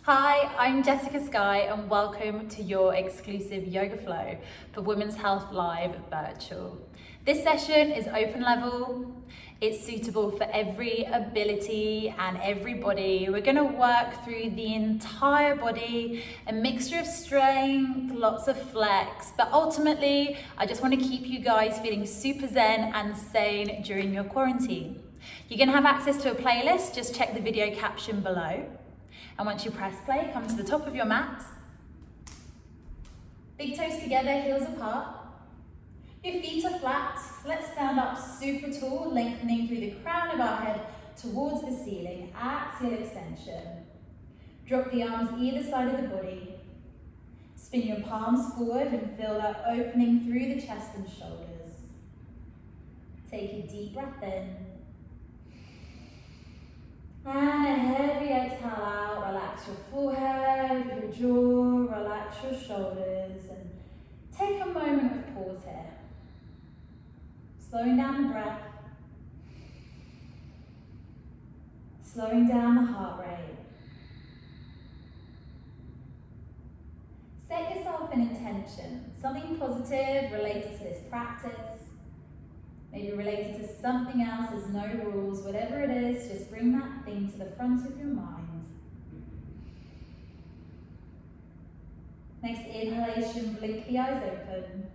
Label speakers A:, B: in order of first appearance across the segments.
A: Hi, I'm Jessica Skye and welcome to your exclusive yoga flow for Women's Health Live Virtual. This session is open level. It's suitable for every ability and every body. We're going to work through the entire body, a mixture of strength, lots of flex, but ultimately I just want to keep you guys feeling super zen and sane during your quarantine. You're going to have access to a playlist, just check the video caption below. And once you press play, come to the top of your mat. Big toes together, heels apart. Your feet are flat. Let's stand up super tall, lengthening through the crown of our head towards the ceiling. Axial extension. Drop the arms either side of the body. Spin your palms forward and feel that opening through the chest and shoulders. Take a deep breath in. And a heavy exhale out, relax your forehead, your jaw, relax your shoulders, and take a moment of pause here. Slowing down the breath, slowing down the heart rate. Set yourself an intention, something positive related to this practice. Maybe related to something else, there's no rules, whatever it is, just bring that thing to the front of your mind. Next inhalation, blink the eyes open.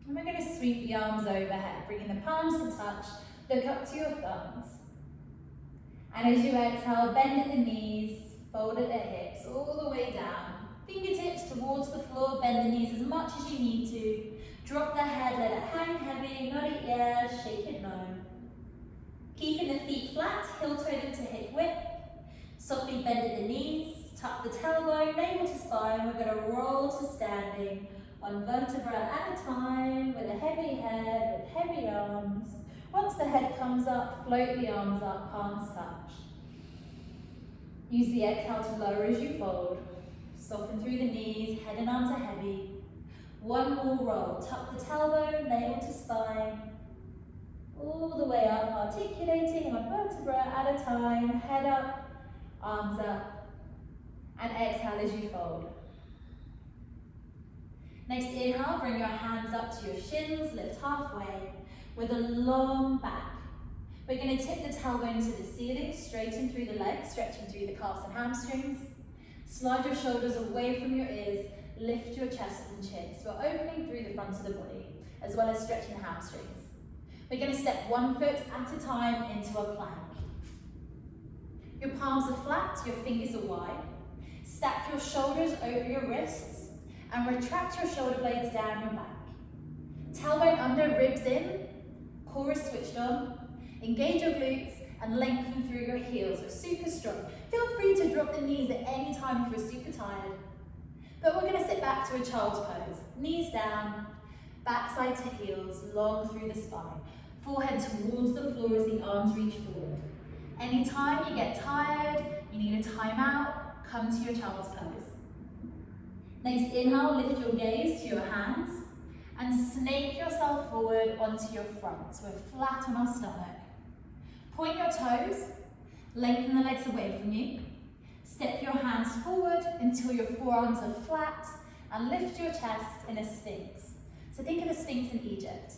A: And we're going to sweep the arms overhead, bringing the palms to touch, look up to your thumbs. And as you exhale, bend at the knees, fold at the hips, all the way down. Fingertips towards the floor, bend the knees as much as you need to. Drop the head, let it hang heavy, nod it yes, shake it no. Keeping the feet flat, heel-toed to hip width. Softly bend at the knees, tuck the tailbone, navel to spine. We're going to roll to standing, one vertebra at a time, with a heavy head, with heavy arms. Once the head comes up, float the arms up, palms touch. Use the exhale to lower as you fold. Soften through the knees, head and arms are heavy. One more roll, tuck the tailbone, navel to spine, all the way up, articulating one vertebra at a time, head up, arms up, and exhale as you fold. Next inhale, bring your hands up to your shins, lift halfway with a long back. We're going to tip the tailbone to the ceiling, straighten through the legs, stretching through the calves and hamstrings. Slide your shoulders away from your ears. Lift your chest and chin. So we're opening through the front of the body, as well as stretching the hamstrings. We're going to step one foot at a time into a plank. Your palms are flat, your fingers are wide. Stack your shoulders over your wrists and retract your shoulder blades down your back. Tailbone under, ribs in, core is switched on. Engage your glutes and lengthen through your heels. We're super strong. Feel free to drop the knees at any time if you're super tired. But we're going to sit back to a child's pose. Knees down, backside to heels, long through the spine. Forehead towards the floor as the arms reach forward. Anytime you get tired, you need a timeout, come to your child's pose. Next inhale, lift your gaze to your hands and snake yourself forward onto your front. So we're flat on our stomach. Point your toes, lengthen the legs away from you. Step your hands forward until your forearms are flat and lift your chest in a Sphinx. So think of a Sphinx in Egypt.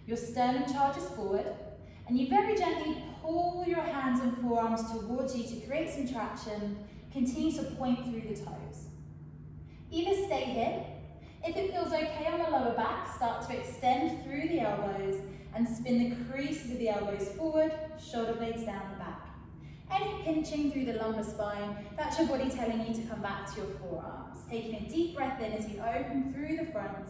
A: Your sternum charges forward and you very gently pull your hands and forearms towards you to create some traction. Continue to point through the toes. Either stay here. If it feels okay on the lower back, start to extend through the elbows and spin the creases of the elbows forward, shoulder blades down the back. Any pinching through the lumbar spine, that's your body telling you to come back to your forearms. Taking a deep breath in as we open through the front.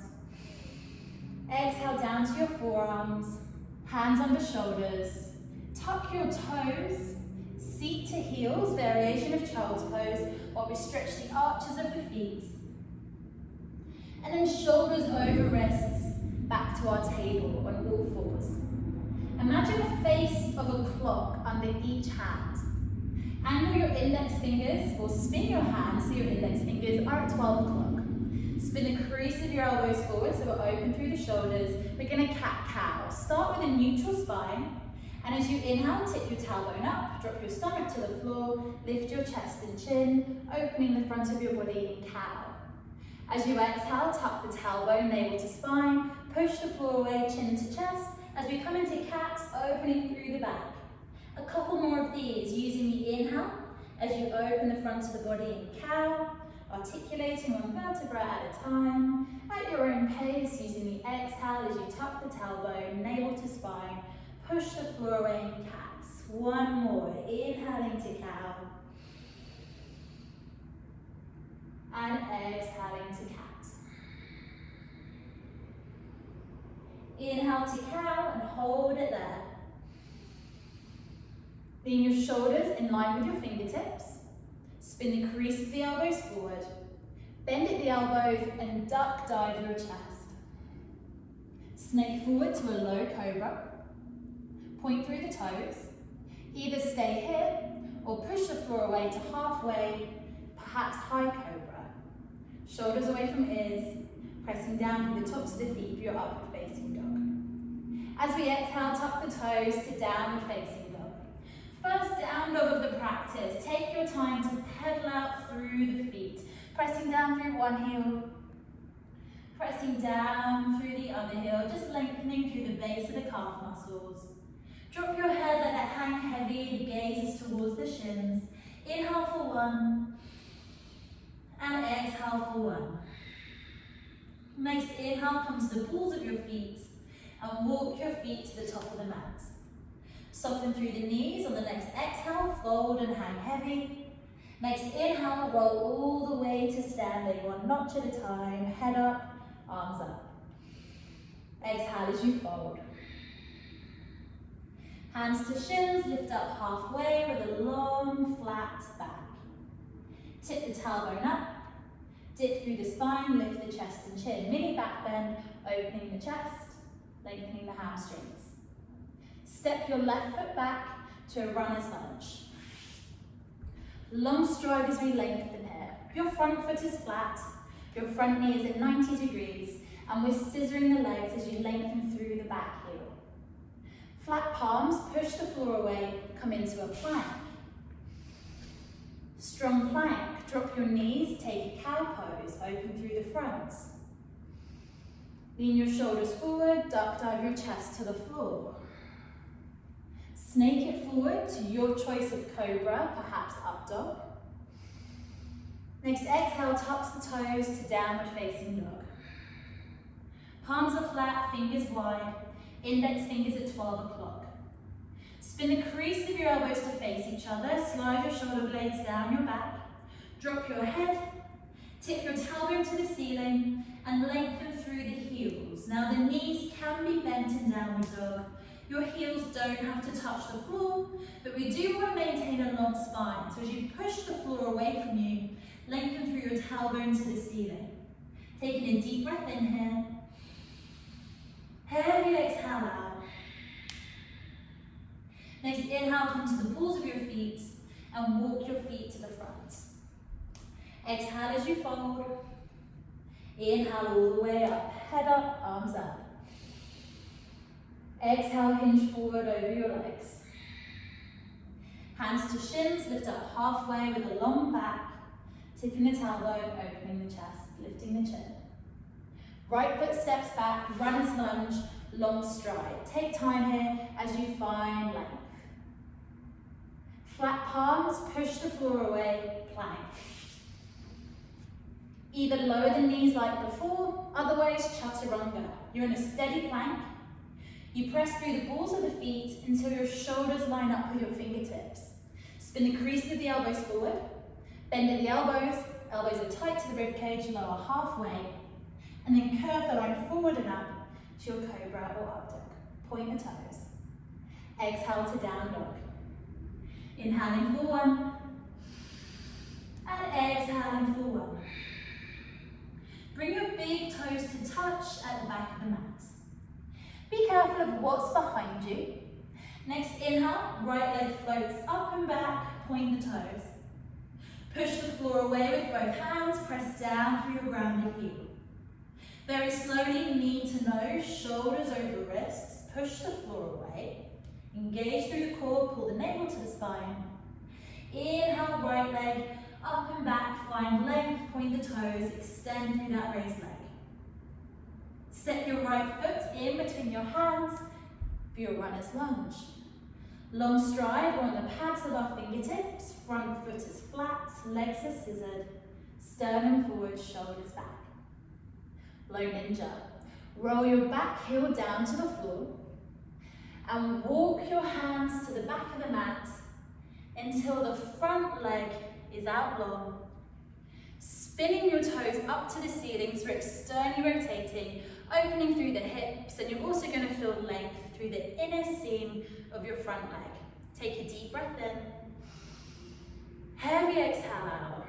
A: Exhale down to your forearms, hands under shoulders. Tuck your toes, seat to heels, variation of child's pose, while we stretch the arches of the feet. And then shoulders over wrists, back to our table on all fours. Imagine a face of a clock under each hand. Angle your index fingers, or spin your hands so your index fingers are at 12 o'clock. Spin the crease of your elbows forward so we're open through the shoulders. We're going to cat-cow. Start with a neutral spine And as you inhale, tip your tailbone up, drop your stomach to the floor, lift your chest and chin, opening the front of your body in cow. As you exhale, tuck the tailbone, navel to spine, push the floor away, chin to chest. As we come into cat, opening through the back. A couple more of these, using the inhale, as you open the front of the body in cow, articulating one vertebra at a time, at your own pace, using the exhale as you tuck the tailbone, navel to spine, push the floor away in cats. One more, inhaling to cow, and exhaling to cat. Inhale to cow and hold it there. Bring your shoulders in line with your fingertips. Spin the crease of the elbows forward. Bend at the elbows and duck dive your chest. Snake forward to a low cobra. Point through the toes. Either stay here or push the floor away to halfway, perhaps high cobra. Shoulders away from ears, pressing down through the tops of the feet for your upward facing dog. As we exhale, tuck the toes to downward facing dog. First down dog of the practice. Take your time to pedal out through the feet, pressing down through one heel, pressing down through the other heel, just lengthening through the base of the calf muscles. Drop your head, let it hang heavy, the gaze is towards the shins. Inhale for one, and exhale for one. Next inhale, come to the balls of your feet, and walk your feet to the top of the mat. Soften through the knees. On the next exhale, fold and hang heavy. Next inhale, roll all the way to standing, one notch at a time, head up, arms up. Exhale as you fold. Hands to shins, lift up halfway with a long, flat back. Tip the tailbone up, dip through the spine, lift the chest and chin. Mini back bend, opening the chest, lengthening the hamstrings. Step your left foot back to a runner's lunge. Long stride as we lengthen here. Your front foot is flat, your front knee is at 90 degrees, and we're scissoring the legs as you lengthen through the back heel. Flat palms, push the floor away, come into a plank. Strong plank, drop your knees, take a cow pose, open through the front. Lean your shoulders forward, duck dive your chest to the floor. Snake it forward to your choice of cobra, perhaps up dog. Next exhale, tucks the toes to downward facing dog. Palms are flat, fingers wide, index fingers at 12 o'clock. Spin the crease of your elbows to face each other, slide your shoulder blades down your back, drop your head, tip your tailbone to the ceiling, and lengthen through the heels. Now the knees can be bent in downward dog. Your heels don't have to touch the floor, but we do want to maintain a long spine. So as you push the floor away from you, lengthen through your tailbone to the ceiling. Taking a deep breath in here. Heavy exhale out. Next inhale, come to the balls of your feet and walk your feet to the front. Exhale as you fold. Inhale all the way up, head up, arms up. Exhale, hinge forward over your legs. Hands to shins, lift up halfway with a long back, tipping the tailbone, opening the chest, lifting the chin. Right foot steps back, runner's lunge, long stride. Take time here as you find length. Flat palms, push the floor away, plank. Either lower the knees like before, otherwise chaturanga. You're in a steady plank. You press through the balls of the feet until your shoulders line up with your fingertips. Spin the crease of the elbows forward. Bend at the elbows. Elbows are tight to the ribcage, lower halfway. And then curve the line forward and up to your cobra or up dog. Point the toes. Exhale to down dog. Inhaling for one. And exhaling for one. Bring your big toes to touch at the back of the mat. Be careful of what's behind you. Next inhale, right leg floats up and back, point the toes. Push the floor away with both hands, press down through your grounded heel. Very slowly, knee to nose, shoulders over wrists, push the floor away. Engage through the core, pull the navel to the spine. Inhale, right leg, up and back, find length, point the toes, extend through that raised leg. Step your right foot in between your hands for your runner's lunge. Long stride on the pads of our fingertips, front foot is flat, legs are scissored, sternum forward, shoulders back. Low ninja. Roll your back heel down to the floor and walk your hands to the back of the mat until the front leg is out long. Spinning your toes up to the ceiling, so externally rotating, opening through the hips, and you're also going to feel length through the inner seam of your front leg. Take a deep breath in. Heavy exhale out.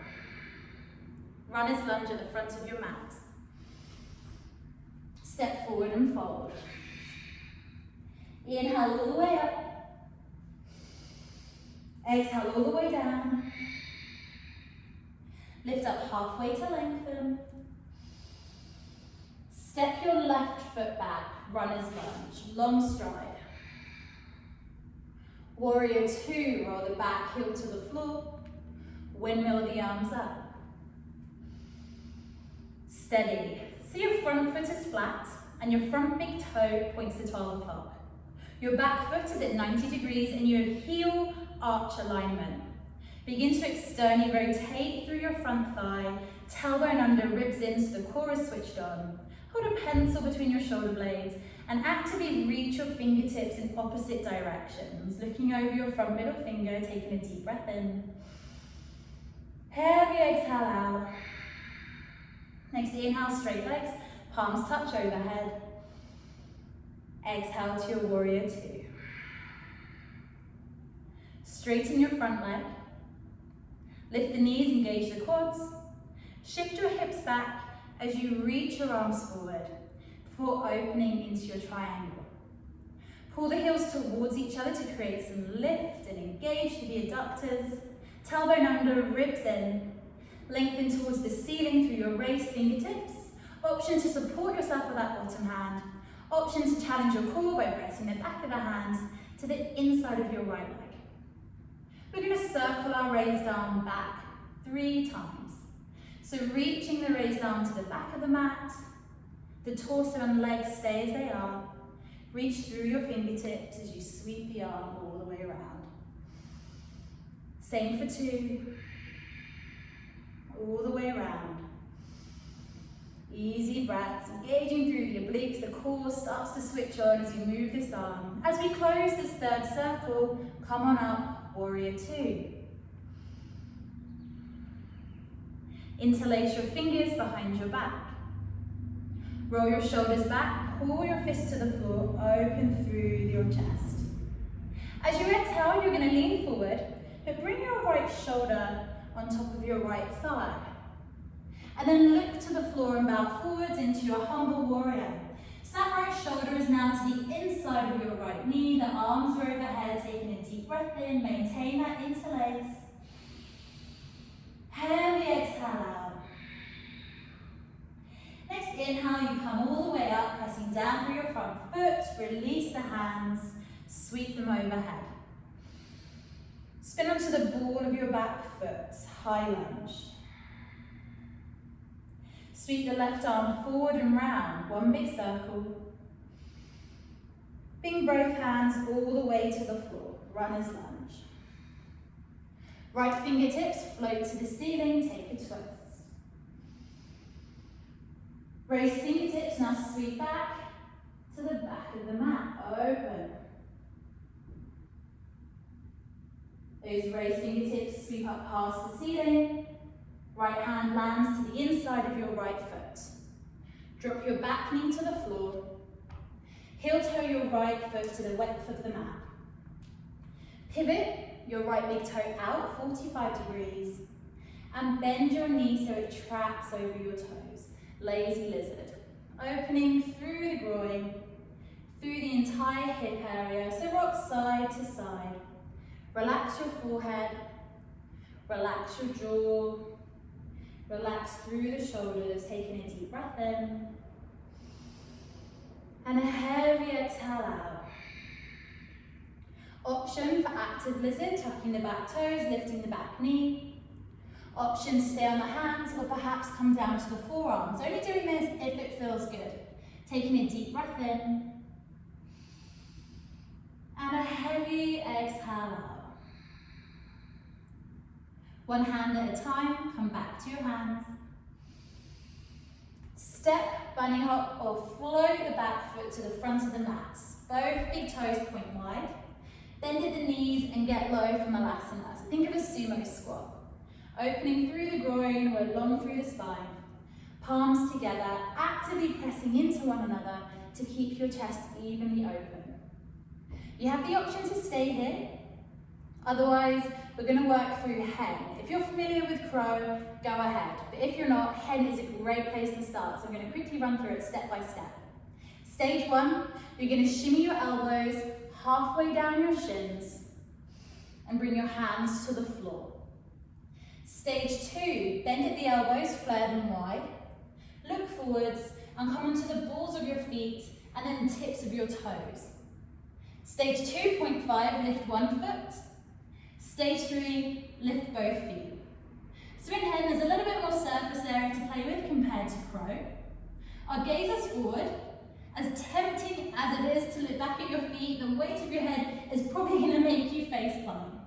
A: Runner's lunge at the front of your mat. Step forward and fold. Inhale all the way up. Exhale all the way down. Lift up halfway to lengthen. Step your left foot back, runner's lunge, long stride. Warrior two, roll the back heel to the floor. Windmill the arms up. Steady. So your front foot is flat and your front big toe points to 12 o'clock. Your back foot is at 90 degrees and you have heel arch alignment. Begin to externally rotate through your front thigh, tailbone under, ribs in, so the core is switched on. Hold a pencil between your shoulder blades and actively reach your fingertips in opposite directions, looking over your front middle finger, taking a deep breath in. Heavy exhale out. Next inhale, straight legs, palms touch overhead. Exhale to your warrior two. Straighten your front leg. Lift the knees, engage the quads. Shift your hips back as you reach your arms forward before opening into your triangle. Pull the heels towards each other to create some lift and engage through the adductors. Tailbone under, ribs in. Lengthen towards the ceiling through your raised fingertips. Option to support yourself with that bottom hand. Option to challenge your core by pressing the back of the hand to the inside of your right leg. We're going to circle our raised arm back 3 times. So reaching the raised arm to the back of the mat, the torso and legs stay as they are. Reach through your fingertips as you sweep the arm all the way around. Same for 2. All the way around. Easy breaths, engaging through the obliques, the core starts to switch on as you move this arm. As we close this 3rd circle, come on up, warrior 2. Interlace your fingers behind your back. Roll your shoulders back, pull your fists to the floor, open through your chest. As you exhale, you're going to lean forward, but bring your right shoulder on top of your right thigh. And then look to the floor and bow forwards into your humble warrior. So that right shoulder is now to the inside of your right knee, the arms are overhead, taking a deep breath in, maintain that interlace. Heavy exhale out. Next inhale, you come all the way up, pressing down through your front foot, release the hands, sweep them overhead. Spin onto the ball of your back foot, high lunge. Sweep the left arm forward and round, 1 big circle. Bring both hands all the way to the floor, runner's lunge. Right fingertips float to the ceiling, take a twist. Raise fingertips, now sweep back to the back of the mat, open. Those raised fingertips sweep up past the ceiling. Right hand lands to the inside of your right foot. Drop your back knee to the floor. Heel toe your right foot to the width of the mat. Pivot your right big toe out 45 degrees and bend your knee so it tracks over your toes. Lazy lizard. Opening through the groin, through the entire hip area. So rock side to side. Relax your forehead. Relax your jaw. Relax through the shoulders, taking a deep breath in. And a heavy exhale out. Option for active lizard, tucking the back toes, lifting the back knee. Option to stay on the hands or perhaps come down to the forearms. Only doing this if it feels good. Taking a deep breath in. And a heavy exhale out. One hand at a time, come back to your hands. Step, bunny hop, or float the back foot to the front of the mat. Both big toes point wide. Bend at the knees and get low from Malasana. So think of a sumo squat. Opening through the groin or long through the spine. Palms together, actively pressing into one another to keep your chest evenly open. You have the option to stay here. Otherwise, we're going to work through hen. If you're familiar with crow, go ahead. But if you're not, hen is a great place to start. So I'm going to quickly run through it step by step. Stage one, you're going to shimmy your elbows halfway down your shins and bring your hands to the floor. Stage two, bend at the elbows, flare them wide. Look forwards and come onto the balls of your feet and then the tips of your toes. Stage 2.5, lift one foot. Stage 3, lift both feet. So in hen, there's a little bit more surface area to play with compared to crow. Our gaze is forward. As tempting as it is to look back at your feet, the weight of your head is probably going to make you face palm.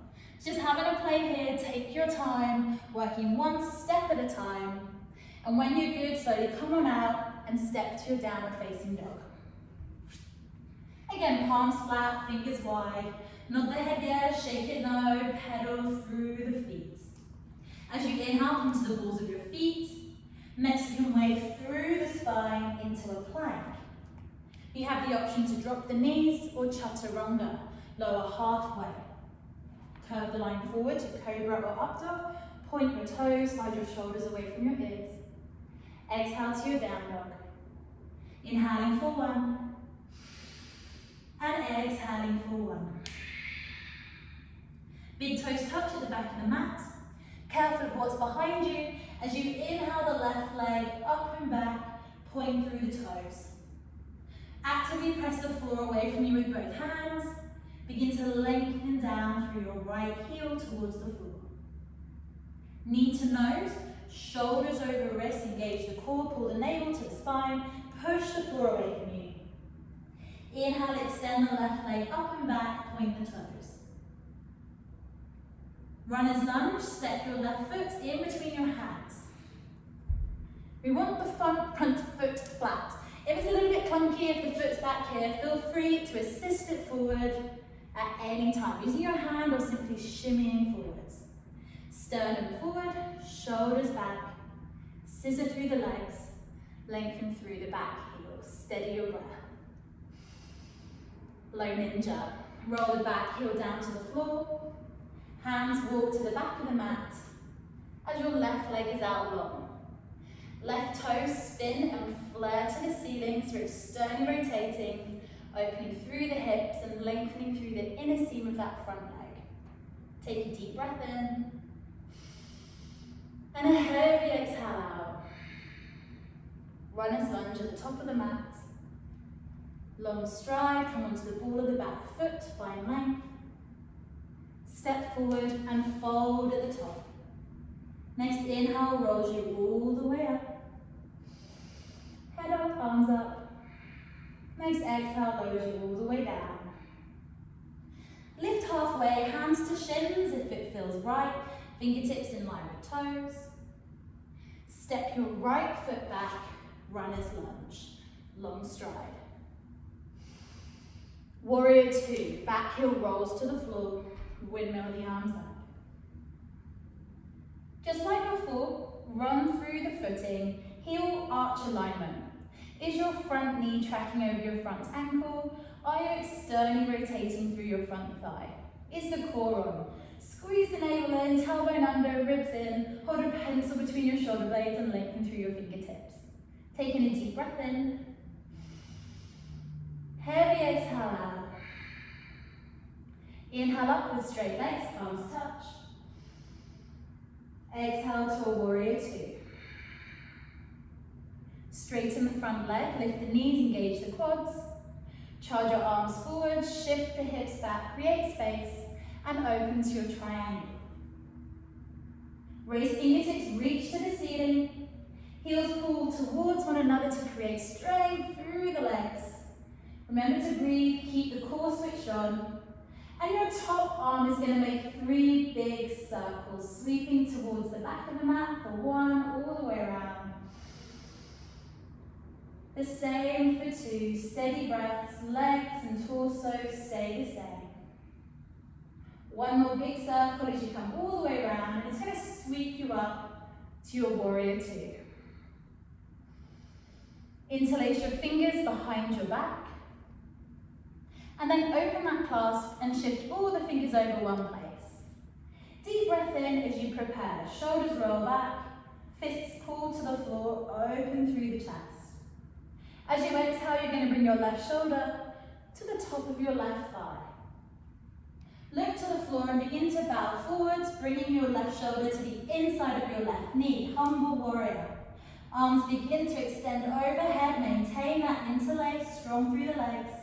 A: Just having a play here, take your time, working one step at a time. And when you're good, slowly come on out and step to your downward facing dog. Again, palms flat, fingers wide. Nod the head yes, shake it no, pedal through the feet. As you inhale, come to the balls of your feet. Mexican way through the spine into a plank. You have the option to drop the knees or chaturanga, lower halfway. Curve the line forward to Cobra or up dog. Point your toes, slide your shoulders away from your ears. Exhale to your down dog. Inhaling for one. And exhaling for one. Big toes touch at the back of the mat. Careful of what's behind you as you inhale the left leg up and back, point through the toes. Actively press the floor away from you with both hands. Begin to lengthen down through your right heel towards the floor. Knee to nose, shoulders over wrists, engage the core, pull the navel to the spine, push the floor away from you. Inhale, extend the left leg up and back, point the toes. Runner's lunge, step your left foot in between your hands. We want the front foot flat. If it's a little bit clunky, if the foot's back here, feel free to assist it forward at any time, using your hand or simply shimmying forwards. Sternum forward, shoulders back, scissor through the legs, lengthen through the back heel, steady your breath. Low ninja, roll the back heel down to the floor, hands walk to the back of the mat as your left leg is out long. Left toes spin and flare to the ceiling through externally rotating, opening through the hips and lengthening through the inner seam of that front leg. Take a deep breath in and a heavy exhale out. Runner's lunge at the top of the mat. Long stride, come onto the ball of the back foot, find length. Step forward and fold at the top. Next inhale rolls you all the way up. Head up, arms up. Next exhale lowers you all the way down. Lift halfway, hands to shins if it feels right. Fingertips in line with toes. Step your right foot back, runner's lunge. Long stride. Warrior two, back heel rolls to the floor, windmill the arms up. Just like before, run through the footing, heel arch alignment. Is your front knee tracking over your front ankle? Are you externally rotating through your front thigh? Is the core on? Squeeze the navel in, tailbone under, ribs in, hold a pencil between your shoulder blades and lengthen through your fingertips. Taking a deep breath in. Heavy exhale out. Inhale up with straight legs, palms touch. Exhale to a warrior two. Straighten the front leg, lift the knees, engage the quads. Charge your arms forward, shift the hips back, create space, and open to your triangle. Raise fingertips, reach to the ceiling. Heels pull towards one another to create strength through the legs. Remember to breathe, keep the core switched on. And your top arm is going to make 3 big circles, sweeping towards the back of the mat for 1, all the way around. The same for 2, steady breaths, legs and torso stay the same. 1 more big circle as you come all the way around, and it's going to sweep you up to your warrior 2. Interlace your fingers behind your back, and then open that clasp and shift all the fingers over one place. Deep breath in as you prepare. Shoulders roll back, fists pull to the floor, open through the chest. As you exhale, you're going to bring your left shoulder to the top of your left thigh. Look to the floor and begin to bow forwards, bringing your left shoulder to the inside of your left knee, humble warrior. Arms begin to extend overhead, maintain that interlace, strong through the legs.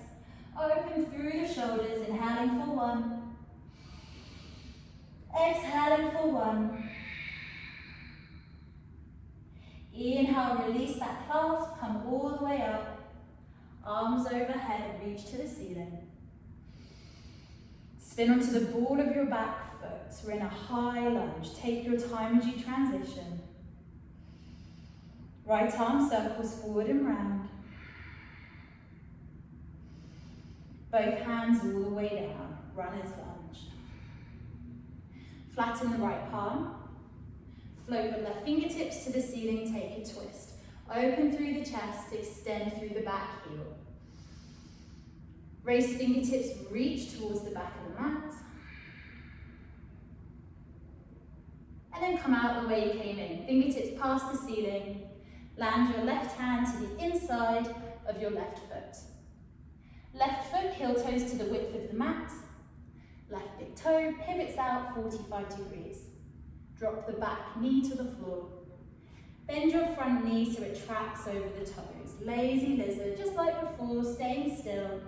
A: Open through the shoulders, inhaling for 1. Exhaling for 1. Inhale, release that clasp, come all the way up. Arms overhead, reach to the ceiling. Spin onto the ball of your back foot. We're in a high lunge. Take your time as you transition. Right arm circles forward and round. Both hands all the way down. Runner's lunge. Flatten the right palm. Float the left fingertips to the ceiling. Take a twist. Open through the chest. Extend through the back heel. Raise fingertips, reach towards the back of the mat. And then come out the way you came in. Fingertips past the ceiling. Land your left hand to the inside of your left foot. Left foot, heel toes to the width of the mat. Left big toe pivots out 45 degrees. Drop the back knee to the floor. Bend your front knee so it tracks over the toes. Lazy lizard, just like before, staying still.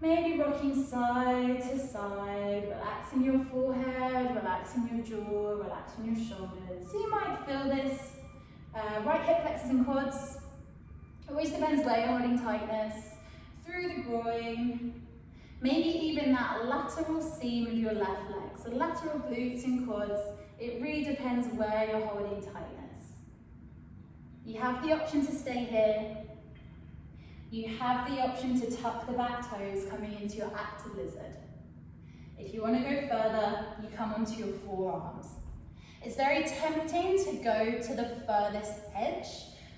A: Maybe rocking side to side, relaxing your forehead, relaxing your jaw, relaxing your shoulders. You might feel this right hip flexors and quads. Always depends where you're holding tightness. Through the groin. Maybe even that lateral seam of your left leg. So lateral glutes and quads. It really depends where you're holding tightness. You have the option to stay here. You have the option to tuck the back toes coming into your active lizard. If you want to go further, you come onto your forearms. It's very tempting to go to the furthest edge,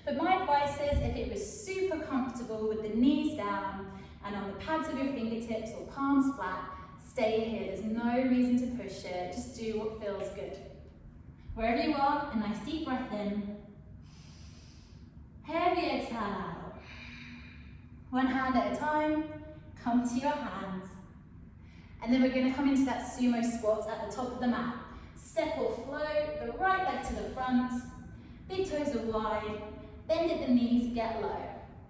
A: but my advice is if it was super comfortable with the knees down and on the pads of your fingertips or palms flat, stay here. There's no reason to push it. Just do what feels good. Wherever you are, a nice deep breath in. Heavy exhale out. One hand at a time, come to your hands. And then we're going to come into that sumo squat at the top of the mat. Step or float, the right leg to the front, big toes are wide, bend at the knees, get low.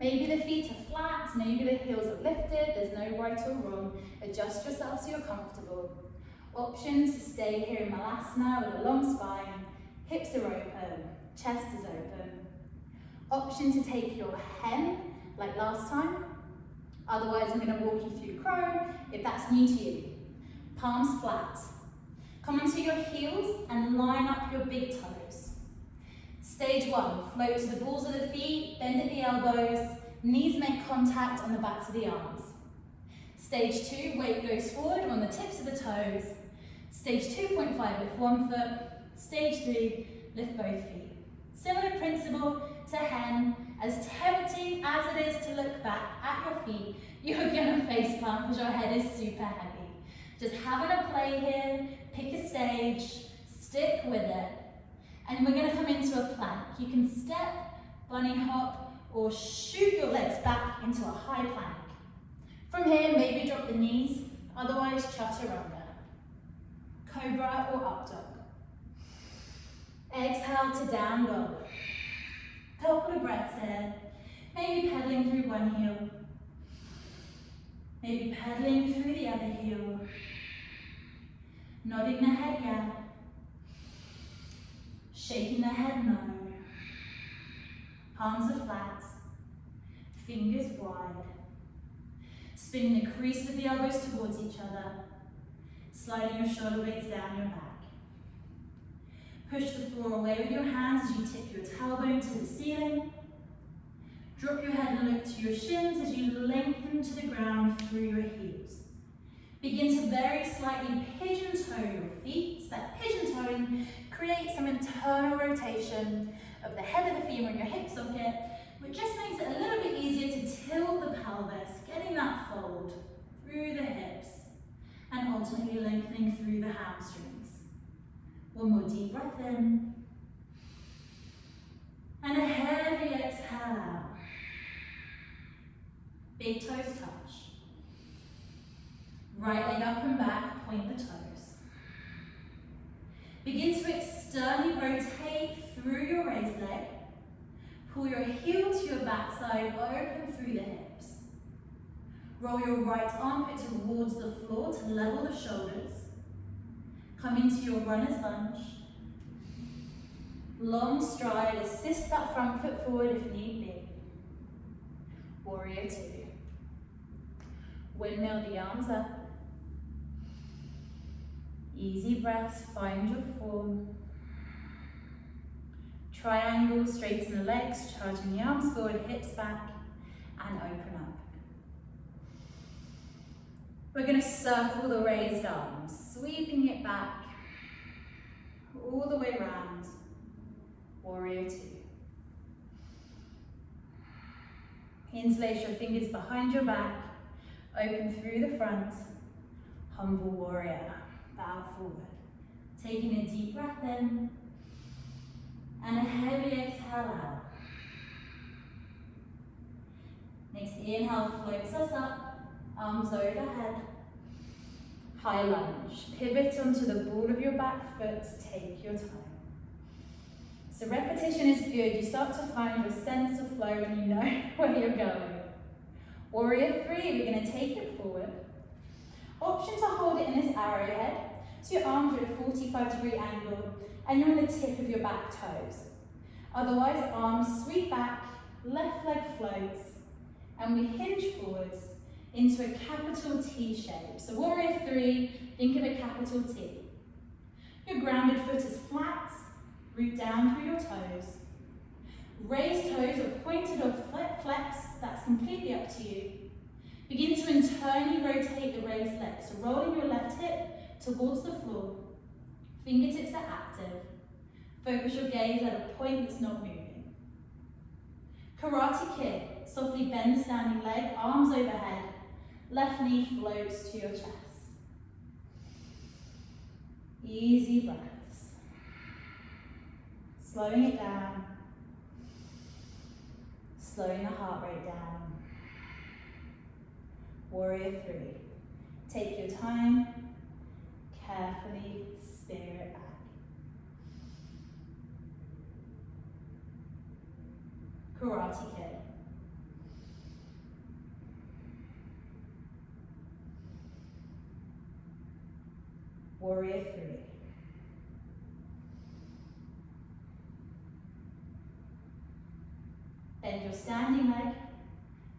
A: Maybe the feet are flat, maybe the heels are lifted, there's no right or wrong. Adjust yourself so you're comfortable. Option to stay here in Malasana with a long spine, hips are open, chest is open. Option to take your hen, like last time. Otherwise, I'm going to walk you through crow if that's new to you. Palms flat. Come onto your heels and line up your big toes. Stage 1, float to the balls of the feet, bend at the elbows, knees make contact on the backs of the arms. Stage 2, weight goes forward on the tips of the toes. Stage 2.5, lift one foot. Stage 3, lift both feet. Similar principle to hen. As tempting as it is to look back at your feet, you're gonna face plant because your head is super heavy. Just having a play here, pick a stage, stick with it. And we're gonna come into a plank. You can step, bunny hop, or shoot your legs back into a high plank. From here, maybe drop the knees, otherwise chaturanga. Cobra or up dog. Exhale to down dog. Couple of breaths in, maybe pedaling through one heel. Maybe pedaling through the other heel. Nodding the head yeah. Shaking the head no. Palms are flat. Fingers wide. Spinning the crease of the elbows towards each other. Sliding your shoulder blades down your back. Push the floor away with your hands as you tip your tailbone to the ceiling. Drop your head and look to your shins as you lengthen to the ground through your heels. Begin to very slightly pigeon toe your feet. That pigeon toeing creates some internal rotation of the head of the femur in your hip socket, which just makes it a little bit easier to tilt the pelvis, getting that fold through the hips, and ultimately lengthening through the hamstrings. One more deep breath in, and a heavy exhale out. Big toes touch. Right leg up and back, point the toes. Begin to externally rotate through your raised leg. Pull your heel to your backside, open through the hips. Roll your right armpit towards the floor to level the shoulders. Come into your runner's lunge. Long stride, assist that front foot forward if need be. Warrior two. Windmill the arms up. Easy breaths, find your form. Triangle, straighten the legs, charging the arms forward, hips back, and open up. We're going to circle the raised arms, sweeping it back, all the way around. Warrior two. Interlace your fingers behind your back, open through the front, humble warrior, bow forward. Taking a deep breath in, and a heavy exhale out. Next inhale floats us up, arms overhead. High lunge, pivot onto the ball of your back foot, take your time. So repetition is good, you start to find your sense of flow and you know where you're going. Warrior three, we're going to take it forward. Option to hold it in this arrowhead, so your arms are at a 45-degree angle and you're on the tip of your back toes. Otherwise, arms sweep back, left leg floats, and we hinge forwards into a capital T shape. So warrior three, think of a capital T. Your grounded foot is flat, root down through your toes. Raised toes are pointed or flexed, that's completely up to you. Begin to internally rotate the raised legs, so rolling your left hip towards the floor. Fingertips are active. Focus your gaze at a point that's not moving. Karate kick, softly bend the standing leg, arms overhead. Left knee floats to your chest. Easy breaths. Slowing it down. Slowing the heart rate down. Warrior three. Take your time. Carefully spin it back. Karate kick. Warrior three. Bend your standing leg,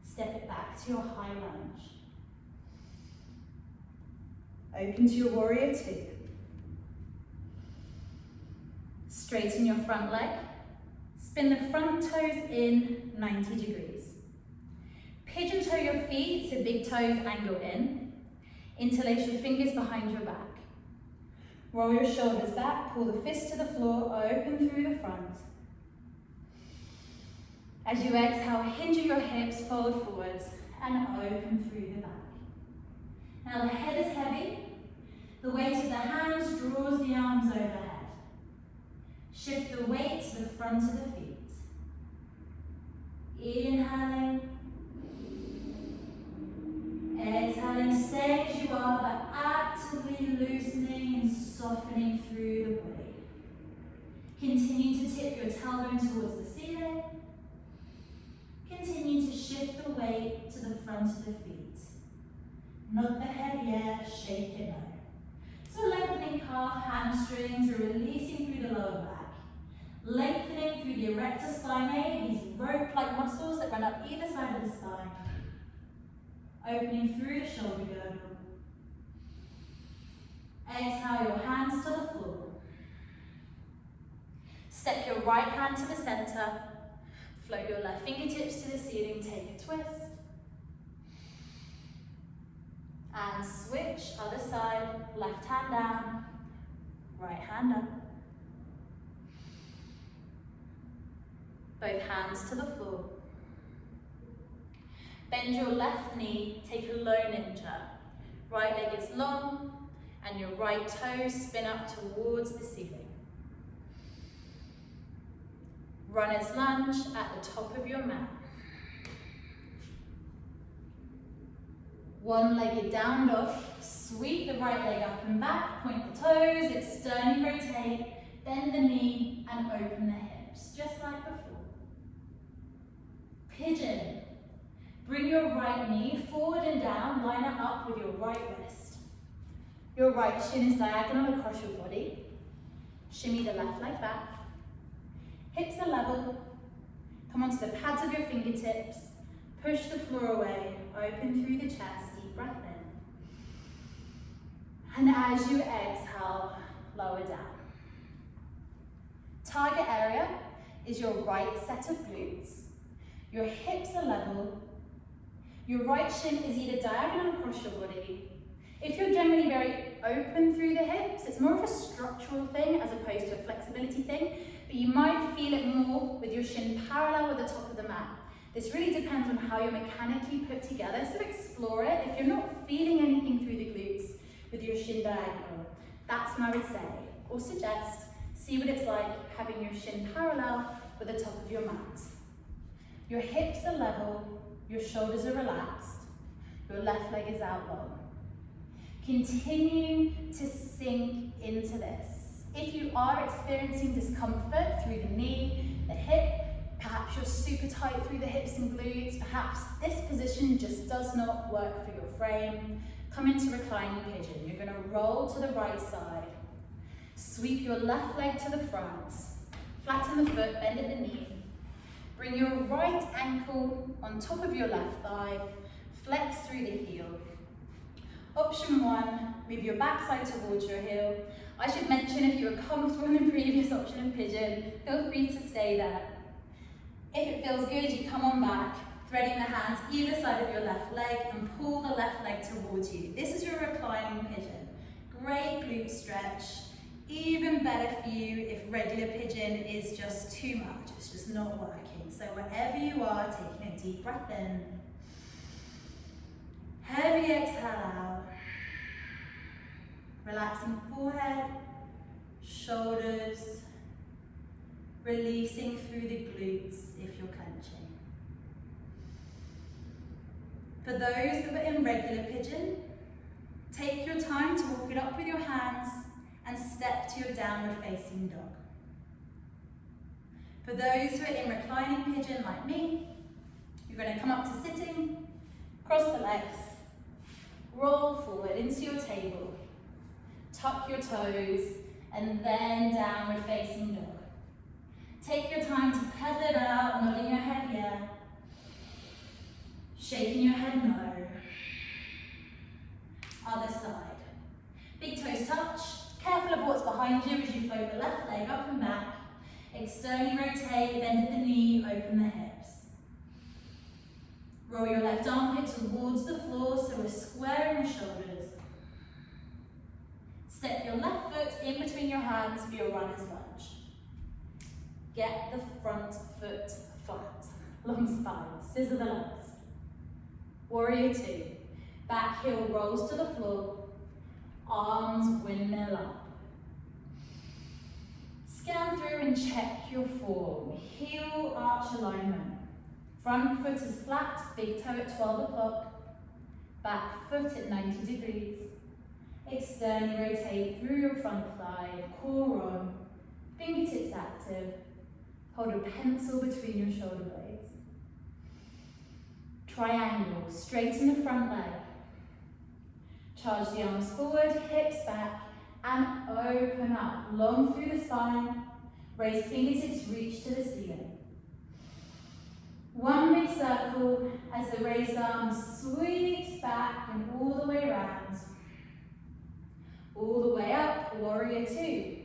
A: step it back to your high lunge. Open to your warrior two. Straighten your front leg, spin the front toes in 90 degrees. Pigeon toe your feet so big toes angle in. Interlace your fingers behind your back. Roll your shoulders back, pull the fists to the floor, open through the front. As you exhale, hinge your hips, fold forwards, and open through the back. Now the head is heavy. The weight of the hands draws the arms overhead. Shift the weight to the front of the feet. Inhaling. Exhaling, stay as you are, but actively loosening and softening through the body. Continue to tip your tailbone towards the ceiling. Continue to shift the weight to the front of the feet. Nod the head yes, shake it no. So lengthening calf, hamstrings, or releasing through the lower back. Lengthening through the erector spinae, these rope-like muscles that run up either side of the spine. Opening through the shoulder girdle. Exhale your hands to the floor. Step your right hand to the center. Float your left fingertips to the ceiling, take a twist. And switch, other side, left hand down, right hand up. Both hands to the floor. Bend your left knee, take a low ninja. Right leg is long, and your right toes spin up towards the ceiling. Runner's lunge at the top of your mat. One-legged down dog, sweep the right leg up and back, point the toes, externally rotate, bend the knee and open the hips, just like before. Pigeon, bring your right knee forward and down, line it up with your right wrist. Your right shin is diagonal across your body. Shimmy the left leg back. Hips are level. Come onto the pads of your fingertips. Push the floor away, open through the chest, deep breath in. And as you exhale, lower down. Target area is your right set of glutes. Your hips are level. Your right shin is either diagonal across your body. If you're generally very open through the hips, it's more of a structural thing as opposed to a flexibility thing, but you might feel it more with your shin parallel with the top of the mat. This really depends on how you're mechanically put together, so explore it. If you're not feeling anything through the glutes with your shin diagonal, that's when I would say, or suggest, see what it's like having your shin parallel with the top of your mat. Your hips are level, your shoulders are relaxed, your left leg is out long. Continue to sink into this. If you are experiencing discomfort through the knee, the hip, perhaps you're super tight through the hips and glutes, perhaps this position just does not work for your frame, come into reclining pigeon. You're going to roll to the right side. Sweep your left leg to the front. Flatten the foot, bend at the knee. Bring your right ankle on top of your left thigh. Flex through the heel. Option 1, move your backside towards your heel. I should mention if you were comfortable in the previous option of pigeon, feel free to stay there. If it feels good, you come on back, threading the hands either side of your left leg and pull the left leg towards you. This is your reclining pigeon. Great glute stretch. Even better for you if regular pigeon is just too much, it's just not working. So wherever you are, taking a deep breath in. Heavy exhale out. Relaxing forehead, shoulders, releasing through the glutes if you're clenching. For those that are in regular pigeon, take your time to walk it up with your hands and step to your downward facing dog. For those who are in reclining pigeon like me, you're going to come up to sitting, cross the legs, roll forward into your table, tuck your toes, and then downward facing dog. Take your time to pedal it out, nodding your head yeah, shaking your head no. Other side. Big toes touch. Careful of what's behind you as you float the left leg up and back. Externally rotate, bend at the knee, open the hips. Roll your left armpit towards the floor so we're squaring the shoulders. Step your left foot in between your hands for your runner's lunge. Get the front foot flat. Long spine, scissor the legs. Warrior 2. Back heel rolls to the floor. Arms windmill up. Scan through and check your form. Heel arch alignment. Front foot is flat, big toe at 12 o'clock. Back foot at 90 degrees. Externally rotate through your front thigh, core on, fingertips active. Hold a pencil between your shoulder blades. Triangle, straighten the front leg. Charge the arms forward, hips back, and open up, long through the spine. Raise fingertips, reach to the ceiling. One big circle as the raised arm sweeps back and all the way around. All the way up, warrior two.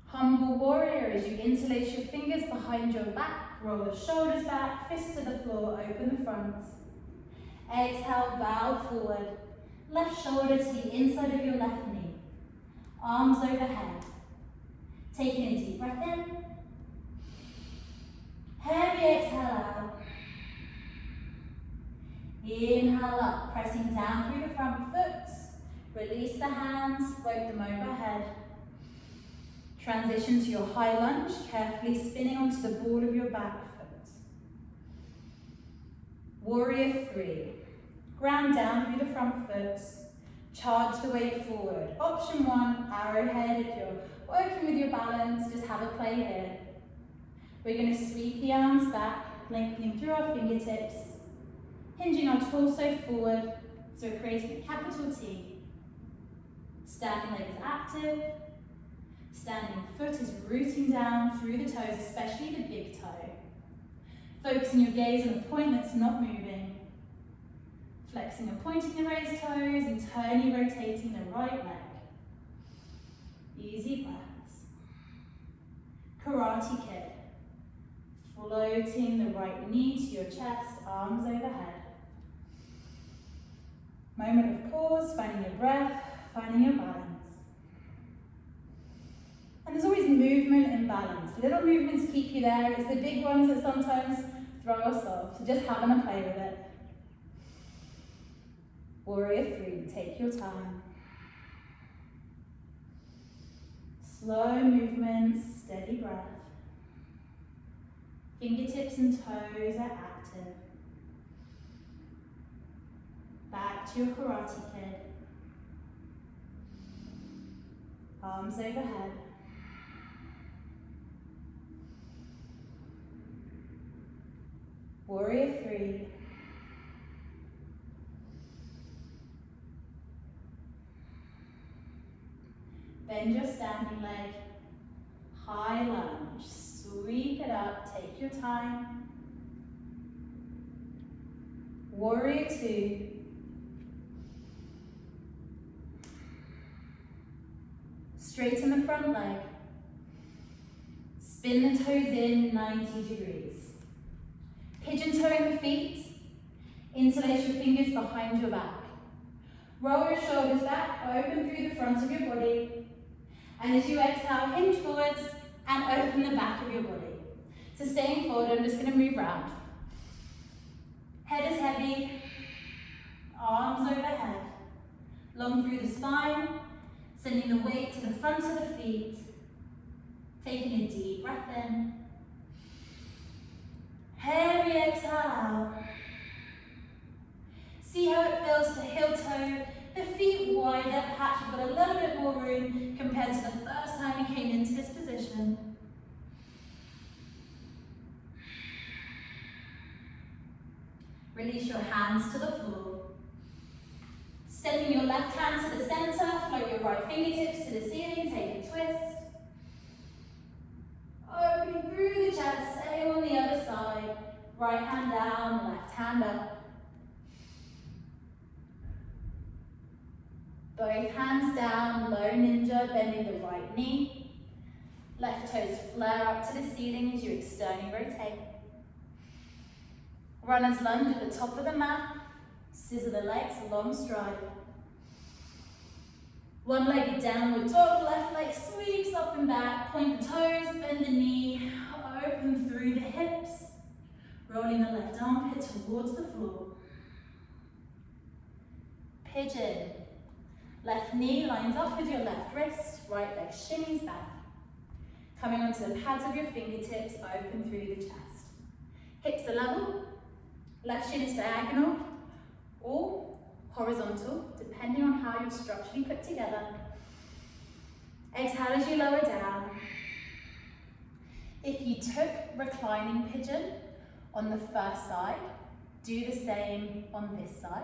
A: Humble warrior as you interlace your fingers behind your back, roll the shoulders back, fists to the floor, open the front. Exhale, bow forward. Left shoulder to the inside of your left knee. Arms overhead. Taking a deep breath in. Heavy exhale out. Inhale up, pressing down through the front foot. Release the hands, float them overhead. Transition to your high lunge, carefully spinning onto the ball of your back foot. Warrior three. Ground down through the front foot. Charge the weight forward. Option one, arrowhead. If you're working with your balance, just have a play here. We're going to sweep the arms back, lengthening through our fingertips, hinging our torso forward, so we're creating a capital T. Standing leg is active. Standing foot is rooting down through the toes, especially the big toe. Focusing your gaze on a point that's not moving. Flexing and pointing the raised toes, internally rotating the right leg. Easy breaths. Karate Kid. Floating the right knee to your chest, arms overhead. Moment of pause, finding your breath, finding your balance. And there's always movement and balance. Little movements keep you there. It's the big ones that sometimes throw us off. So just having a play with it. Warrior three, take your time. Slow movements, steady breath. Fingertips and toes are active. Back to your Karate Kid. Arms overhead. Warrior three. Bend your standing leg. High lunge. Sweep it up. Take your time. Warrior two. Straighten the front leg. Spin the toes in 90 degrees. Pigeon toeing the feet. Interlace your fingers behind your back. Roll your shoulders back, open through the front of your body. And as you exhale, hinge forwards and open the back of your body. So staying forward, I'm just going to move round. Head is heavy, arms overhead. Long through the spine, sending the weight to the front of the feet. Taking a deep breath in. Heavy exhale out. See how it feels to heel toe, the feet wider, perhaps you've got a little bit more room compared to the first time you came into this position. Release your hands to the floor. Sending your left hand to the center, float your right fingertips to the ceiling, take a twist. Opening through the chest, same on the other side. Right hand down, left hand up. Both hands down, low ninja, bending the right knee. Left toes flare up to the ceiling as you externally rotate. Runner's lunge at the top of the mat. Scissor the legs, long stride. One-legged downward dog, left leg sweeps up and back. Point the toes, bend the knee, open through the hips. Rolling the left armpit towards the floor. Pigeon. Left knee lines up with your left wrist, right leg shimmies back. Coming onto the pads of your fingertips, open through the chest. Hips are level, left shin is diagonal, or horizontal, depending on how you're structurally put together. Exhale as you lower down. If you took reclining pigeon on the first side, Do the same on this side.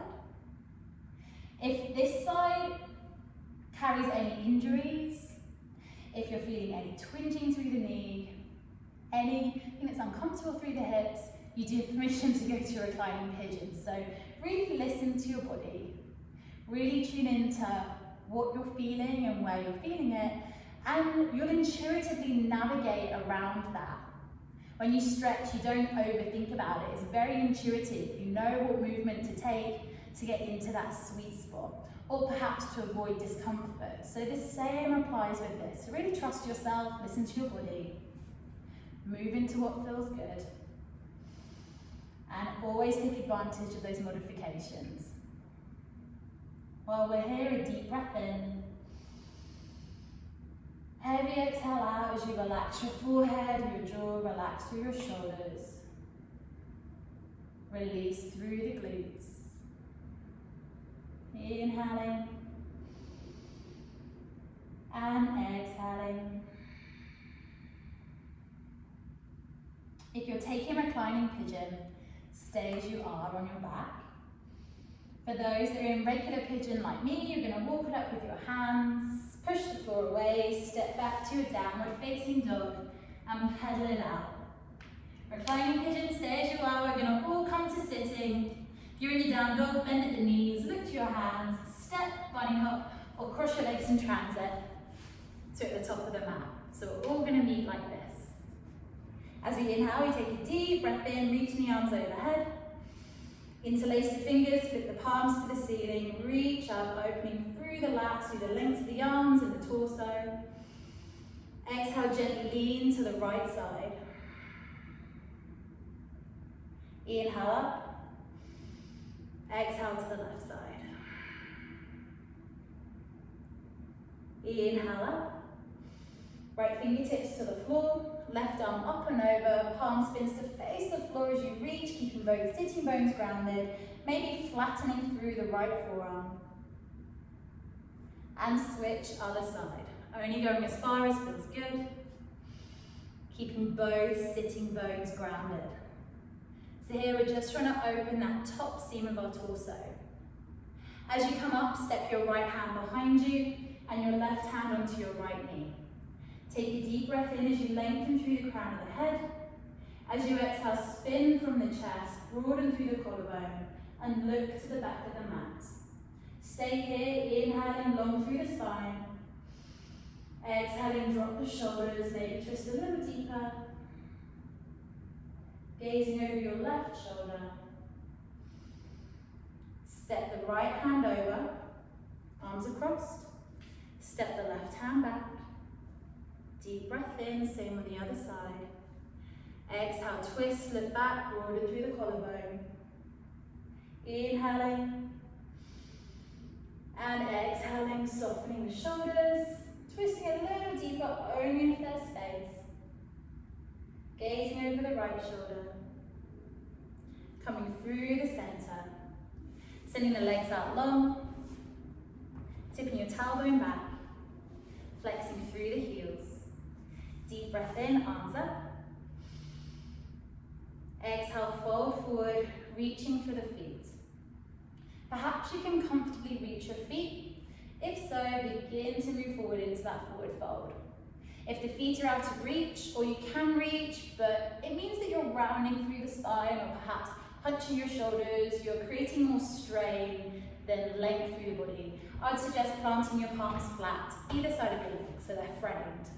A: If this side carries any injuries, if you're feeling any twinging through the knee, anything that's uncomfortable through the hips, you do have permission to go to a reclining pigeon. So really listen to your body, really tune into what you're feeling and where you're feeling it, and you'll intuitively navigate around that. When you stretch, you don't overthink about it. It's very intuitive. You know what movement to take to get into that sweet spot, or perhaps to avoid discomfort. So the same applies with this. So really trust yourself, listen to your body, move into what feels good, and always take advantage of those modifications. While we're here, a deep breath in. Heavy exhale out as you relax your forehead, your jaw, relax through your shoulders. Release through the glutes. Inhaling and exhaling. If you're taking reclining pigeon, stay as you are on your back. For those that are in regular pigeon like me, you're going to walk it up with your hands, push the floor away, step back to a downward facing dog, and pedal it out. Reclining pigeon, stay as you are. We're going to all come to sitting. If you're in your down dog, bend at the knees, look to your hands, step, bunny hop, or cross your legs in transit to at the top of the mat. So we're all going to meet like this. As we inhale, we take a deep breath in, reaching the arms overhead. Interlace the fingers, flip the palms to the ceiling, reach up, opening through the lats, through the length of the arms and the torso. Exhale, gently lean to the right side. Inhale up. Exhale to the left side. Inhale up. Right fingertips to the floor. Left arm up and over, palm spins to face the floor as you reach, keeping both sitting bones grounded, maybe flattening through the right forearm. And switch other side. Only going as far as feels good. Keeping both sitting bones grounded. So here we're just trying to open that top seam of our torso. As you come up, step your right hand behind you and your left hand onto your right knee. Take a deep breath in as you lengthen through the crown of the head. As you exhale, spin from the chest, broaden through the collarbone, and look to the back of the mat. Stay here, inhaling long through the spine. Exhaling, drop the shoulders, maybe twist a little deeper. Gazing over your left shoulder. Step the right hand over, arms across. Step the left hand back. Deep breath in, same on the other side. Exhale, twist, look back, broaden through the collarbone. Inhaling. And exhaling, softening the shoulders. Twisting a little deeper, only if there's space. Gazing over the right shoulder. Coming through the center. Sending the legs out long. Tipping your tailbone back. Flexing through the heels. Deep breath in, arms up. Exhale, fold forward, reaching for the feet. Perhaps you can comfortably reach your feet. If so, begin to move forward into that forward fold. If the feet are out of reach, or you can reach, but it means that you're rounding through the spine, or perhaps hunching your shoulders, you're creating more strain than length through the body, I'd suggest planting your palms flat, either side of your legs, so they're framed.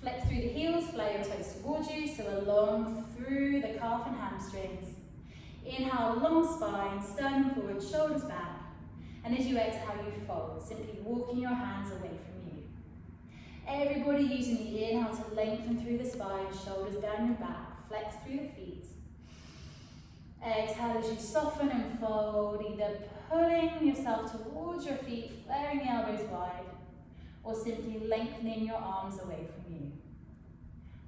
A: Flex through the heels, flare your toes towards you, so along through the calf and hamstrings. Inhale, long spine, sternum forward, shoulders back. And as you exhale, you fold, simply walking your hands away from you. Everybody using the inhale to lengthen through the spine, shoulders down your back, flex through the feet. Exhale as you soften and fold, either pulling yourself towards your feet, flaring the elbows wide, or simply lengthening your arms away from you.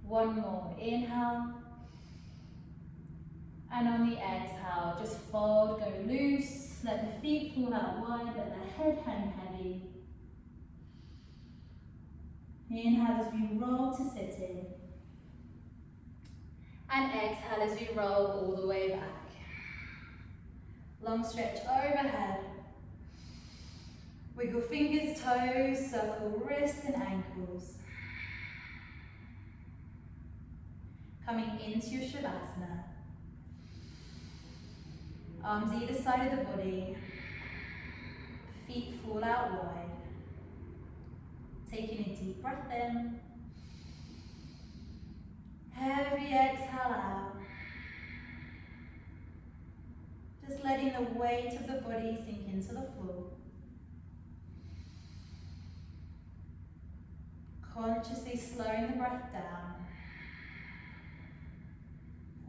A: One more, inhale. And on the exhale, just fold, go loose, let the feet fall out wide, let the head hang heavy. Inhale as we roll to sitting. And exhale as we roll all the way back. Long stretch overhead. Wiggle fingers, toes, circle wrists and ankles. Coming into your Shavasana. Arms either side of the body. Feet fall out wide. Taking a deep breath in. Heavy exhale out. Just letting the weight of the body sink into the floor. Consciously slowing the breath down,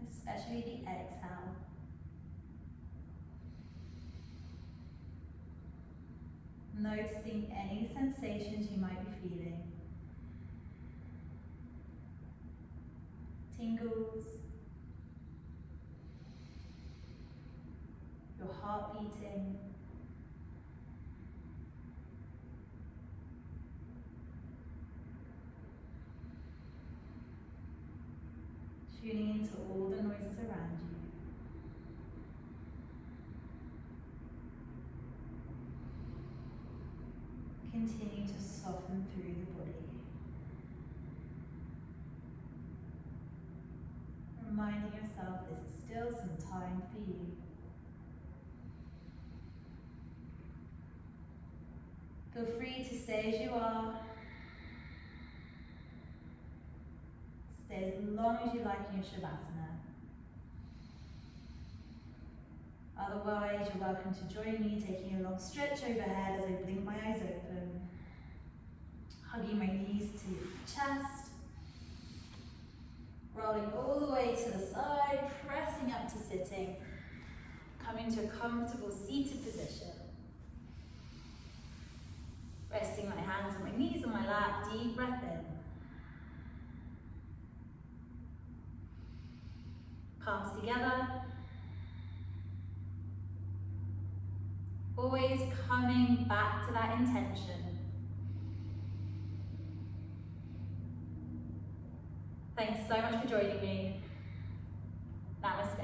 A: especially the exhale. Noticing any sensations you might be feeling. Tingles. Your heart beating. Tuning into all the noises around you. Continue to soften through the body. Reminding yourself this is still some time for you. Feel free to stay as you are. Stay as long as you like in your Shavasana. Otherwise, you're welcome to join me, taking a long stretch overhead as I blink my eyes open. Hugging my knees to the chest. Rolling all the way to the side, pressing up to sitting. Coming to a comfortable seated position. Resting my hands on my knees on my lap, deep breath in. Palms together. Always coming back to that intention. Thanks so much for joining me. Namaste.